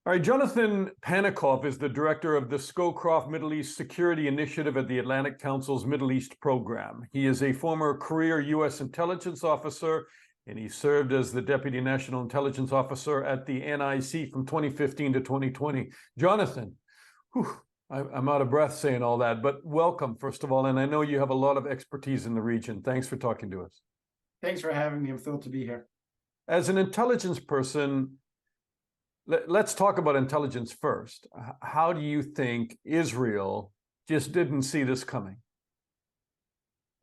All right, Jonathan Panikoff is the director of the Scowcroft Middle East Security Initiative at the Atlantic Council's Middle East program. He is a former career U.S. intelligence officer, and he served as the Deputy National Intelligence Officer at the NIC from 2015 to 2020. Jonathan, I'm out of breath saying all that, but welcome, first of all, and I know you have a lot of expertise in the region. Thanks for talking to us. Thanks for having me. I'm thrilled to be here. As an intelligence person, let's talk about intelligence first. How do you think Israel just didn't see this coming?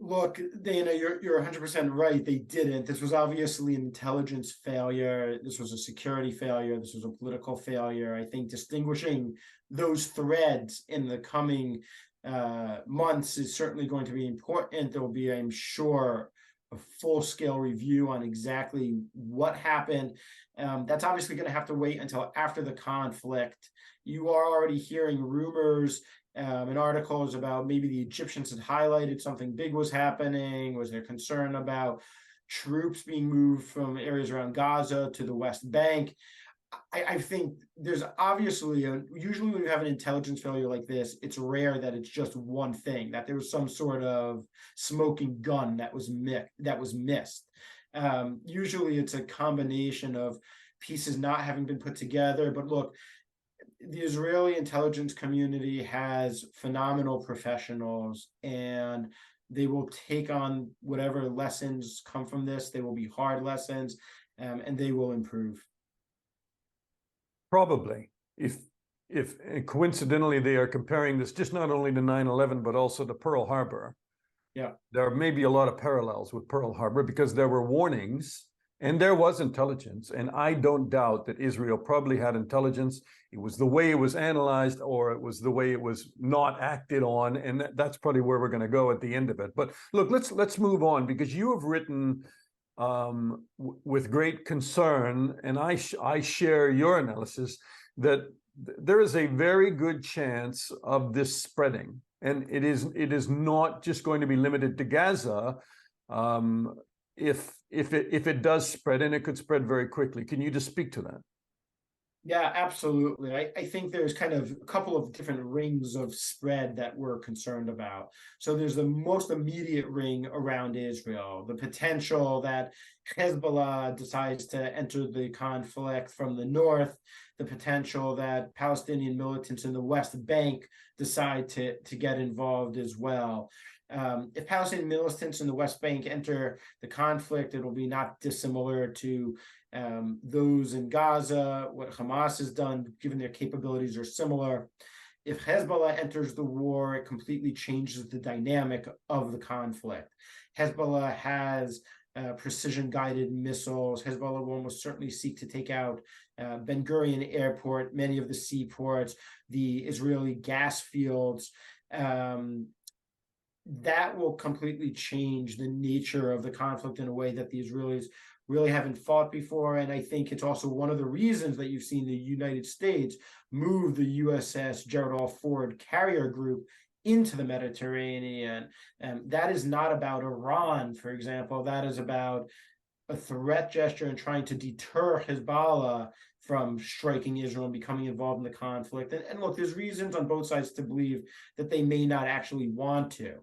Look, Dana, you're 100% right. They didn't. This was obviously an intelligence failure. This was a security failure. This was a political failure. I think distinguishing those threads in the coming months is certainly going to be important. There will be, I'm sure, a full-scale review on exactly what happened. That's obviously going to have to wait until after the conflict. You are already hearing rumors and articles about maybe the Egyptians had highlighted something big was happening. Was there concern about troops being moved from areas around Gaza to the West Bank? I think there's obviously, usually when you have an intelligence failure like this, it's rare that it's just one thing, that there was some sort of smoking gun that was missed. Usually it's a combination of pieces not having been put together. But look, the Israeli intelligence community has phenomenal professionals, and they will take on whatever lessons come from this. They will be hard lessons, and they will improve. Probably, if coincidentally they are comparing this just not only to 9/11 but also to Pearl Harbor. Yeah, there may be a lot of parallels with Pearl Harbor because there were warnings and there was intelligence, and I don't doubt that Israel probably had intelligence. It was the way it was analyzed, or it was the way it was not acted on, and that's probably where we're going to go at the end of it. But look, let's move on, because you have written with great concern, and I share your analysis, that there is a very good chance of this spreading, and it is not just going to be limited to Gaza. If it does spread, and it could spread very quickly, can you just speak to that? Yeah, absolutely. I think there's kind of a couple of different rings of spread that we're concerned about. So there's the most immediate ring around Israel, the potential that Hezbollah decides to enter the conflict from the north, the potential that Palestinian militants in the West Bank decide to get involved as well. If Palestinian militants in the West Bank enter the conflict, it'll be not dissimilar to those in Gaza. What Hamas has done, given their capabilities, are similar. If Hezbollah enters the war, it completely changes the dynamic of the conflict. Hezbollah has precision-guided missiles. Hezbollah will almost certainly seek to take out Ben Gurion Airport, many of the seaports, the Israeli gas fields. That will completely change the nature of the conflict in a way that the Israelis really haven't fought before. And I think it's also one of the reasons that you've seen the United States move the USS Gerald R. Ford carrier group into the Mediterranean. That is not about Iran, for example. That is about a threat gesture and trying to deter Hezbollah from striking Israel and becoming involved in the conflict. And look, there's reasons on both sides to believe that they may not actually want to.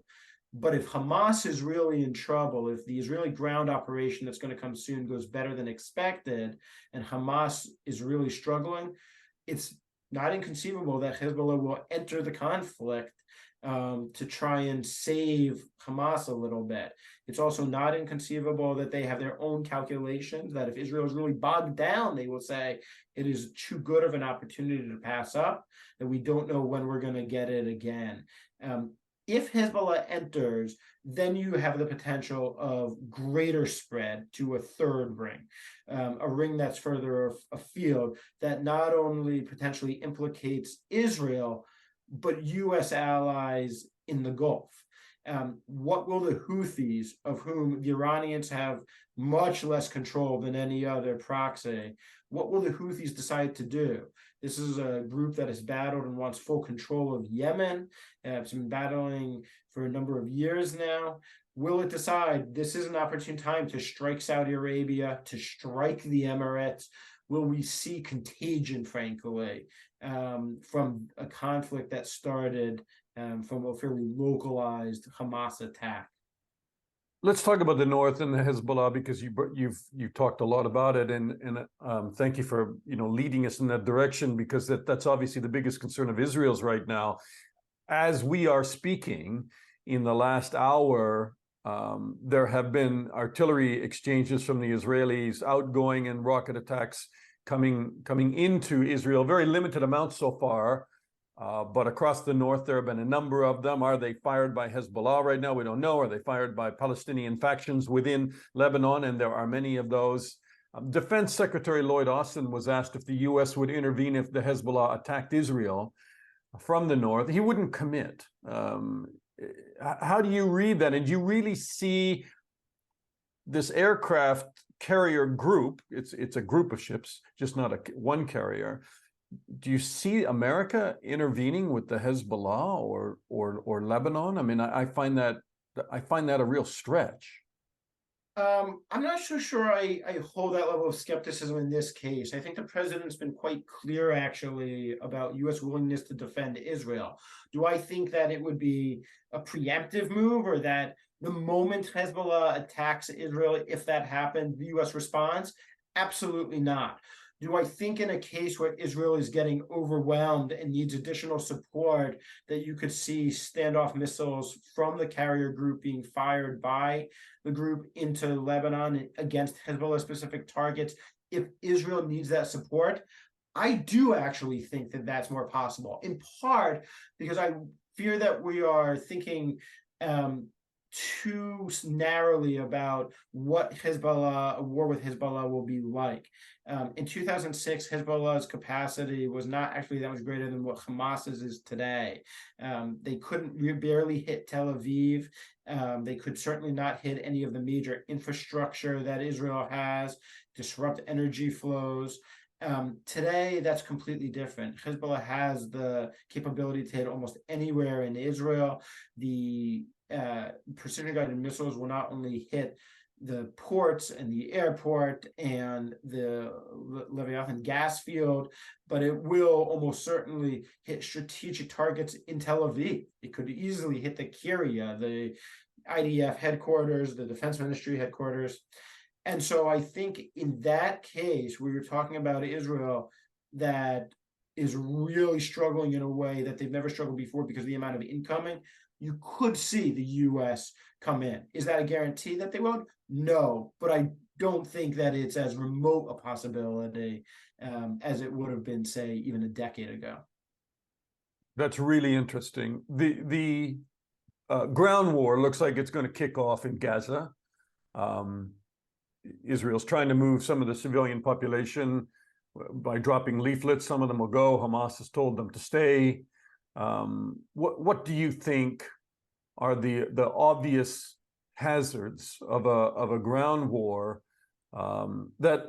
But if Hamas is really in trouble, if the Israeli ground operation that's going to come soon goes better than expected, and Hamas is really struggling, it's not inconceivable that Hezbollah will enter the conflict to try and save Hamas a little bit. It's also not inconceivable that they have their own calculations, that if Israel is really bogged down, they will say it is too good of an opportunity to pass up, that we don't know when we're going to get it again. If Hezbollah enters, then you have the potential of greater spread to a third ring, a ring that's further afield, that not only potentially implicates Israel, but U.S. allies in the Gulf. What will the Houthis, of whom the Iranians have much less control than any other proxy, what will the Houthis decide to do? This is a group that has battled and wants full control of Yemen. It's been battling for a number of years now. Will it decide this is an opportune time to strike Saudi Arabia, to strike the Emirates? will we see contagion, frankly, from a conflict that started from a fairly localized Hamas attack? Let's talk about the North and the Hezbollah, because you've talked a lot about it, and thank you for leading us in that direction, because that's obviously the biggest concern of Israel's right now. As we are speaking, in the last hour, there have been artillery exchanges from the Israelis, outgoing and rocket attacks coming into Israel. Very limited amounts so far. But across the north, there have been a number of them. Are they fired by Hezbollah right now? We don't know. Are they fired by Palestinian factions within Lebanon? And there are many of those. Defense Secretary Lloyd Austin was asked if the U.S. would intervene if the Hezbollah attacked Israel from the north. He wouldn't commit. How do you read that? And do you really see this aircraft carrier group? It's a group of ships, just not one carrier. Do you see America intervening with the Hezbollah or Lebanon? I mean, I find that a real stretch. I'm not so sure I hold that level of skepticism in this case. I think the president's been quite clear, actually, about U.S. willingness to defend Israel. Do I think that it would be a preemptive move, or that the moment Hezbollah attacks Israel, if that happened, the U.S. responds? Absolutely not. Do I think in a case where Israel is getting overwhelmed and needs additional support, that you could see standoff missiles from the carrier group being fired by the group into Lebanon against Hezbollah-specific targets if Israel needs that support? I do actually think that that's more possible, in part because I fear that we are thinking too narrowly about what a war with Hezbollah will be like. In 2006, Hezbollah's capacity was not actually that much greater than what Hamas's is today. They couldn't barely hit Tel Aviv. They could certainly not hit any of the major infrastructure that Israel has, disrupt energy flows. Today, that's completely different. Hezbollah has the capability to hit almost anywhere in Israel. The precision-guided missiles will not only hit the ports and the airport and the Leviathan gas field, but it will almost certainly hit strategic targets in Tel Aviv. It could easily hit the Kiryat, the IDF headquarters, the Defense Ministry headquarters. And so I think in that case, we were talking about Israel that is really struggling in a way that they've never struggled before because of the amount of incoming. You could see the U.S. come in. Is that a guarantee that they won't? No, but I don't think that it's as remote a possibility as it would have been, say, even a decade ago. That's really interesting. The ground war looks like it's going to kick off in Gaza. Israel's trying to move some of the civilian population by dropping leaflets. Some of them will go. Hamas has told them to stay. What do you think are the obvious hazards of a ground war that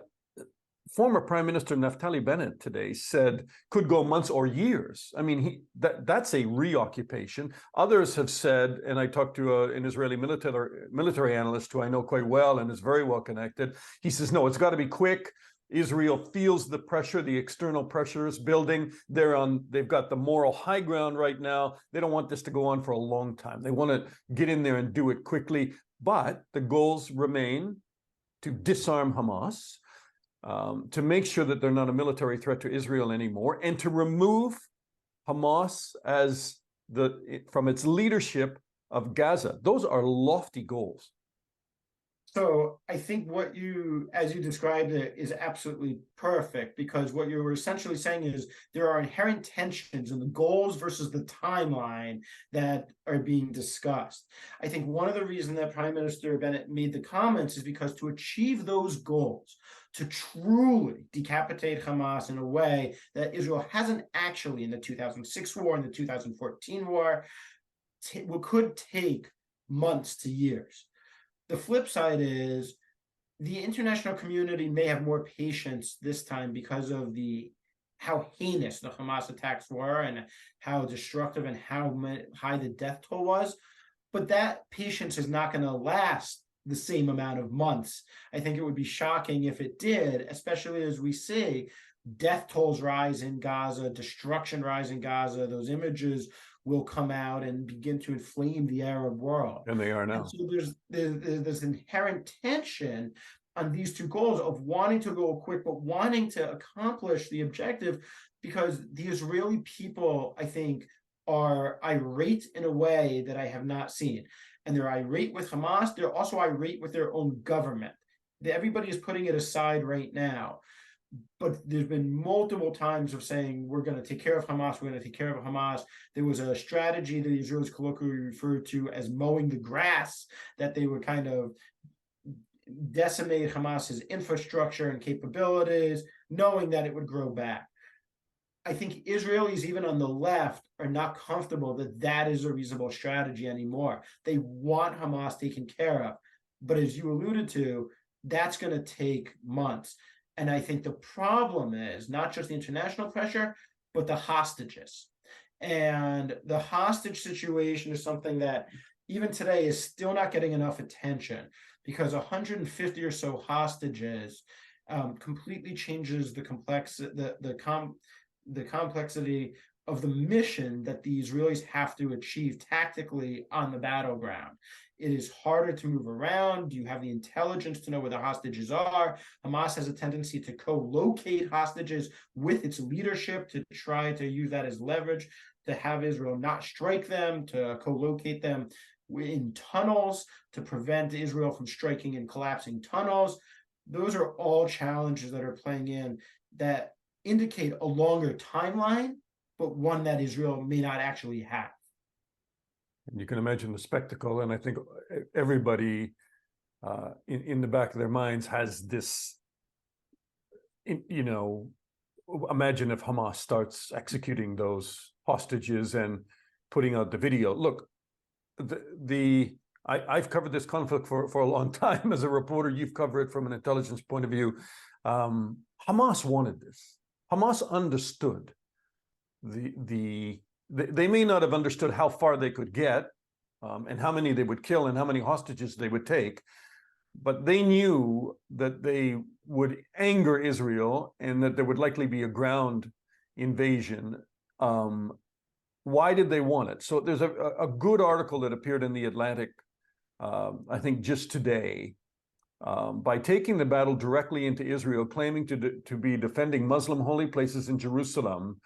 former Prime Minister Naftali Bennett today said could go months or years? I mean, that's a reoccupation. Others have said, and I talked to an Israeli military analyst who I know quite well and is very well connected. He says, no, it's got to be quick. Israel feels the pressure, the external pressure is building. They've got the moral high ground right now. They don't want this to go on for a long time. They want to get in there and do it quickly. But the goals remain to disarm Hamas, to make sure that they're not a military threat to Israel anymore, and to remove Hamas from its leadership of Gaza. Those are lofty goals. So I think what as you described it, is absolutely perfect, because what you were essentially saying is there are inherent tensions in the goals versus the timeline that are being discussed. I think one of the reasons that Prime Minister Bennett made the comments is because to achieve those goals, to truly decapitate Hamas in a way that Israel hasn't actually in the 2006 war and the 2014 war, could take months to years. The flip side is the international community may have more patience this time because of how heinous the Hamas attacks were and how destructive and how high the death toll was. But that patience is not going to last the same amount of months. I think it would be shocking if it did, especially as we see death tolls rise in Gaza, destruction rise in Gaza. Those images will come out and begin to inflame the Arab world. And they are now. And so there's inherent tension on these two goals of wanting to go quick, but wanting to accomplish the objective, because the Israeli people, I think, are irate in a way that I have not seen. And they're irate with Hamas. They're also irate with their own government. Everybody is putting it aside right now. But there's been multiple times of saying, we're going to take care of Hamas, we're going to take care of Hamas. There was a strategy that the Israelis colloquially referred to as mowing the grass, that they would kind of decimate Hamas's infrastructure and capabilities, knowing that it would grow back. I think Israelis, even on the left, are not comfortable that that is a reasonable strategy anymore. They want Hamas taken care of. But as you alluded to, that's going to take months. And I think the problem is not just the international pressure, but the hostages. And the hostage situation is something that even today is still not getting enough attention, because 150 or so hostages completely changes the complexity of the mission that the Israelis have to achieve tactically on the battleground. It is harder to move around. You have the intelligence to know where the hostages are. Hamas has a tendency to co-locate hostages with its leadership to try to use that as leverage to have Israel not strike them, to co-locate them in tunnels, to prevent Israel from striking and collapsing tunnels. Those are all challenges that are playing in that indicate a longer timeline, but one that Israel may not actually have. And you can imagine the spectacle, and I think everybody in the back of their minds has this, imagine if Hamas starts executing those hostages and putting out the video. Look, I've covered this conflict for a long time as a reporter. You've covered it from an intelligence point of view. Hamas wanted this. Hamas understood they may not have understood how far they could get and how many they would kill and how many hostages they would take, but they knew that they would anger Israel and that there would likely be a ground invasion. Why did they want it? So there's a good article that appeared in The Atlantic, I think just today, by taking the battle directly into Israel, claiming to be defending Muslim holy places in Jerusalem.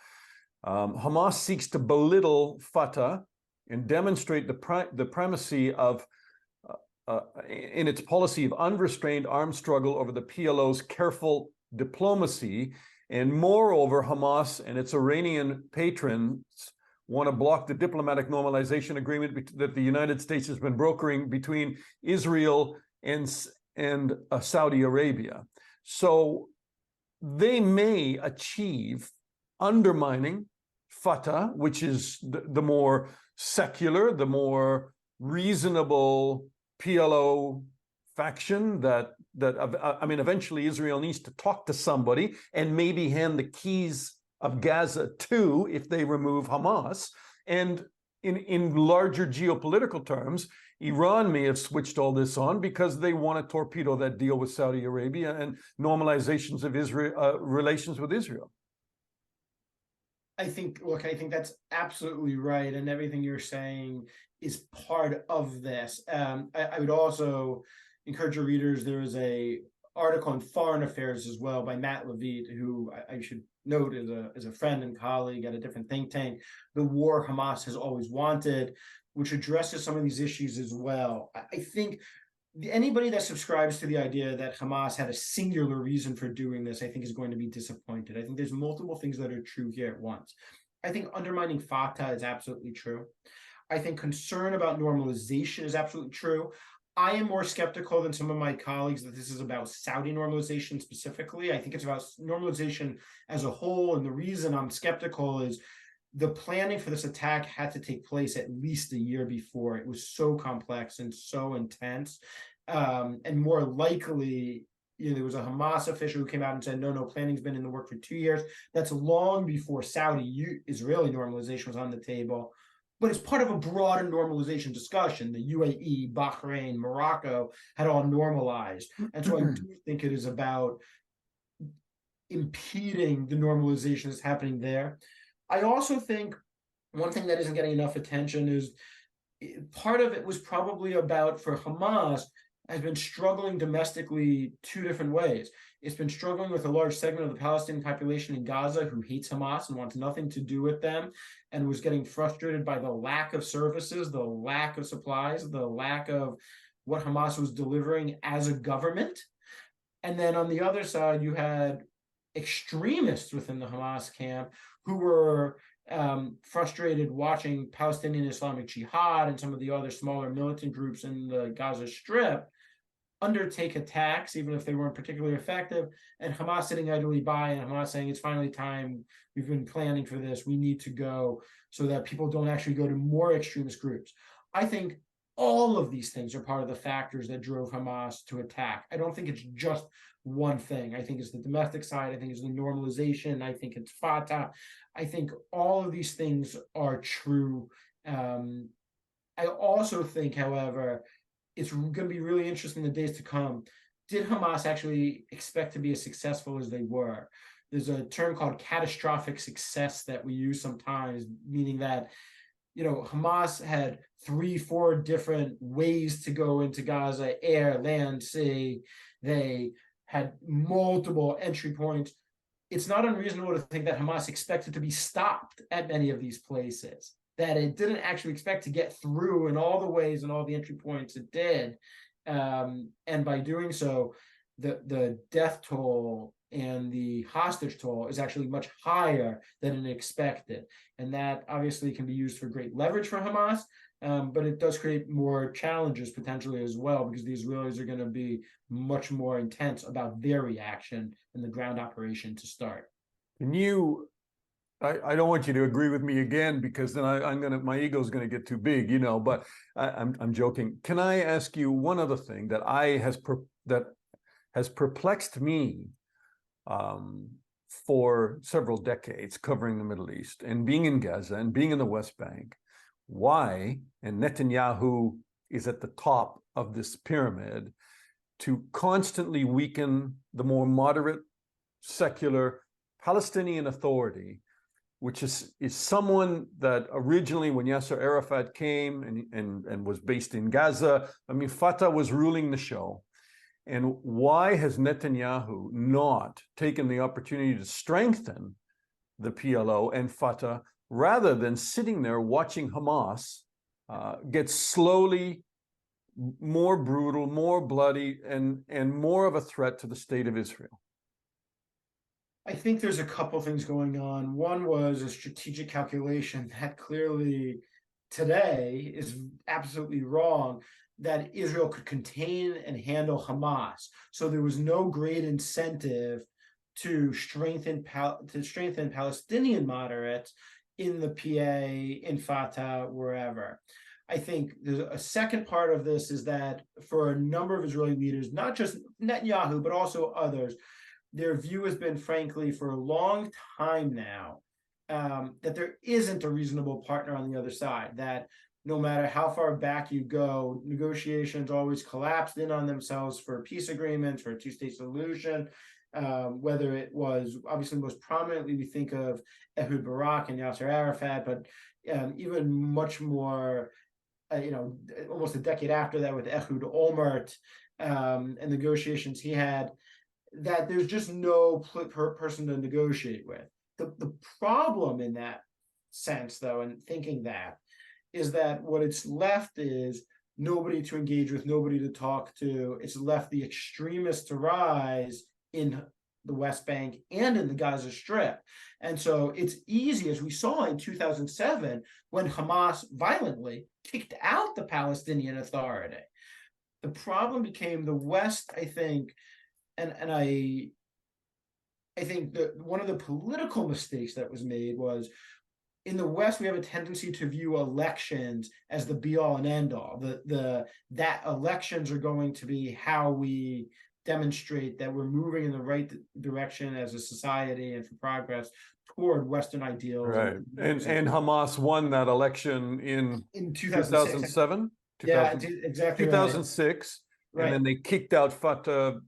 Hamas seeks to belittle Fatah and demonstrate the primacy of, in its policy of unrestrained armed struggle over the PLO's careful diplomacy. And moreover, Hamas and its Iranian patrons want to block the diplomatic normalization agreement that the United States has been brokering between Israel and Saudi Arabia. So they may achieve undermining Fatah, which is the more secular, the more reasonable PLO faction that eventually Israel needs to talk to somebody and maybe hand the keys of Gaza to if they remove Hamas. And in larger geopolitical terms, Iran may have switched all this on because they want to torpedo that deal with Saudi Arabia and normalizations of Israel relations with Israel. I think that's absolutely right, and everything you're saying is part of this. I would also encourage your readers. There is a article on foreign affairs as well by Matt Levite, who I should note is a friend and colleague at a different think tank, The War Hamas Has Always Wanted, which addresses some of these issues as well. I think anybody that subscribes to the idea that Hamas had a singular reason for doing this, I think is going to be disappointed. I think there's multiple things that are true here at once. I think undermining Fatah is absolutely true. I think concern about normalization is absolutely true. I am more skeptical than some of my colleagues that this is about Saudi normalization specifically. I think it's about normalization as a whole. And the reason I'm skeptical is the planning for this attack had to take place at least a year before. It was so complex and so intense. And more likely, there was a Hamas official who came out and said, no, planning's been in the work for 2 years. That's long before Saudi-Israeli normalization was on the table. but it's part of a broader normalization discussion. The UAE, Bahrain, Morocco had all normalized. And so I do think it is about impeding the normalization that's happening there. I also think one thing that isn't getting enough attention is part of it was probably about, for Hamas, has been struggling domestically two different ways. It's been struggling with a large segment of the Palestinian population in Gaza who hates Hamas and wants nothing to do with them, and was getting frustrated by the lack of services, the lack of supplies, the lack of what Hamas was delivering as a government. And then on the other side, you had extremists within the Hamas camp who were frustrated watching Palestinian Islamic Jihad and some of the other smaller militant groups in the Gaza Strip undertake attacks, even if they weren't particularly effective, and Hamas sitting idly by, and Hamas saying, it's finally time, we've been planning for this, we need to go, so that people don't actually go to more extremist groups. I think all of these things are part of the factors that drove Hamas to attack. I don't think it's just one thing. I think it's the domestic side. I think it's the normalization. I think it's Fatah. I think all of these things are true. I also think, however, it's going to be really interesting in the days to come. Did Hamas actually expect to be as successful as they were? There's a term called catastrophic success that we use sometimes, meaning that, you know, Hamas had 3-4 different ways to go into Gaza: air, land, sea. They had multiple entry points. It's not unreasonable to think that Hamas expected to be stopped at many of these places, that it didn't actually expect to get through in all the ways and all the entry points it did. And by doing so, the death toll and the hostage toll is actually much higher than it expected. And that obviously can be used for great leverage for Hamas, but it does create more challenges potentially as well, because the Israelis are going to be much more intense about their reaction in the ground operation to start. Can you, I don't want you to agree with me again, because then my ego's gonna get too big, you know, but I'm joking. Can I ask you one other thing that has perplexed me for several decades, covering the Middle East and being in Gaza and being in the West Bank? Why, and Netanyahu is at the top of this pyramid, to constantly weaken the more moderate, secular Palestinian Authority, which is someone that originally, when Yasser Arafat came and was based in Gaza, I mean, Fatah was ruling the show. And why has Netanyahu not taken the opportunity to strengthen the PLO and Fatah, rather than sitting there watching Hamas get slowly more brutal, more bloody, and more of a threat to the state of Israel? I think there's a couple things going on. One was a strategic calculation that clearly today is absolutely wrong, that Israel could contain and handle Hamas. So there was no great incentive to strengthen Palestinian moderates in the PA, in Fatah, wherever. I think there's a second part of this is that for a number of Israeli leaders, not just Netanyahu, but also others, their view has been, frankly, for a long time now, that there isn't a reasonable partner on the other side, that no matter how far back you go, negotiations always collapsed in on themselves for peace agreements, for a two-state solution, whether it was, obviously most prominently, we think of Ehud Barak and Yasser Arafat, but even much more, almost a decade after that with Ehud Olmert and negotiations he had, that there's just no person to negotiate with. The problem in that sense, though, and thinking that, is that what it's left is nobody to engage with, nobody to talk to. It's left the extremists to rise in the West Bank and in the Gaza Strip. And so it's easy, as we saw in 2007, when Hamas violently kicked out the Palestinian Authority. The problem became the West, I think, and I think that one of the political mistakes that was made was, in the West, we have a tendency to view elections as the be-all and end-all. That elections are going to be how we demonstrate that we're moving in the right direction as a society and for progress toward Western ideals. Right. And Hamas won that election in 2006. 2007, Yeah, 2000, exactly right. 2006, and Right. then they kicked out Fatah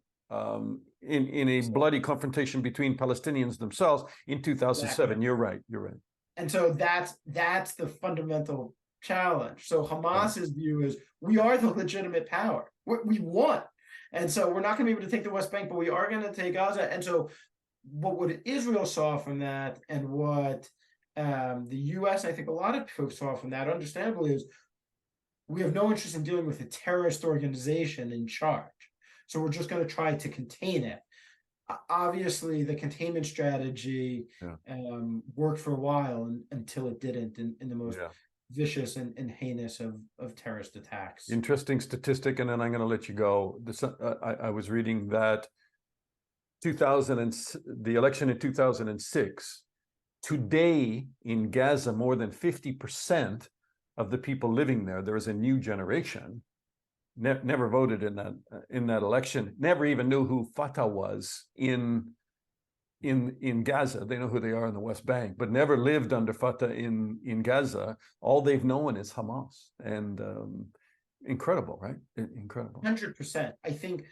in a bloody confrontation between Palestinians themselves in 2007. Exactly. You're right. You're right. And so that's the fundamental challenge. So Hamas's view is we are the legitimate power. We won. And so we're not going to be able to take the West Bank, but we are going to take Gaza. And so what Israel saw from that, and what the US, I think a lot of folks saw from that, understandably, is we have no interest in dealing with a terrorist organization in charge. So we're just going to try to contain it. Obviously, the containment strategy worked for a while until it didn't in the most vicious and heinous of terrorist attacks. Interesting statistic, and then I'm going to let you go. I was reading that the election in 2006, today in Gaza, more than 50% of the people living there is a new generation, never voted in that election, never even knew who Fatah was in Gaza. They know who they are in the West Bank, but never lived under Fatah in Gaza. All they've known is Hamas. And incredible, right? Incredible. 100%. I think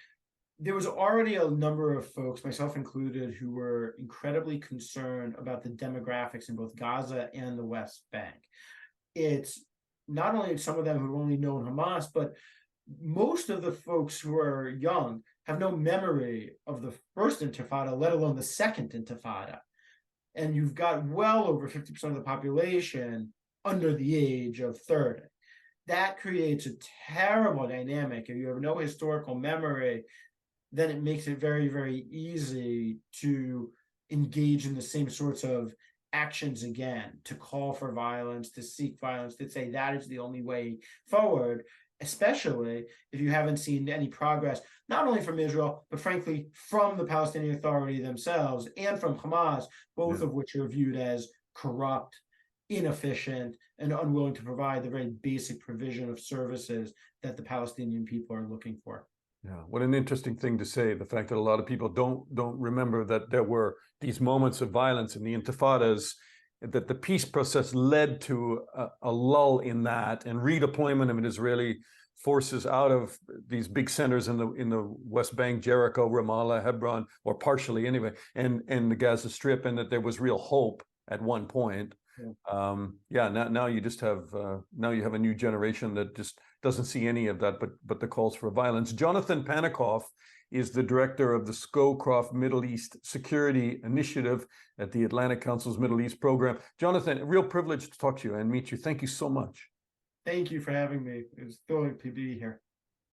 there was already a number of folks, myself included, who were incredibly concerned about the demographics in both Gaza and the West Bank. It's not only some of them who've only known Hamas, but most of the folks who are young have no memory of the first Intifada, let alone the second Intifada. And you've got well over 50% of the population under the age of 30. That creates a terrible dynamic. If you have no historical memory, then it makes it very, very easy to engage in the same sorts of actions again, to call for violence, to seek violence, to say that is the only way forward, especially if you haven't seen any progress, not only from Israel, but frankly, from the Palestinian Authority themselves and from Hamas, both of which are viewed as corrupt, inefficient, and unwilling to provide the very basic provision of services that the Palestinian people are looking for. Yeah, what an interesting thing to say. The fact that a lot of people don't remember that there were these moments of violence in the intifadas, that the peace process led to a lull in that, and redeployment of Israeli forces out of these big centers in the West Bank, Jericho, Ramallah, Hebron, or partially anyway, and the Gaza Strip, and that there was real hope at one point. Now you just have now you have a new generation that just doesn't see any of that, but the calls for violence. Jonathan Panikoff is the director of the Scowcroft Middle East Security Initiative at the Atlantic Council's Middle East program. Jonathan, a real privilege to talk to you and meet you. Thank you so much. Thank you for having me. It was thrilling to be here.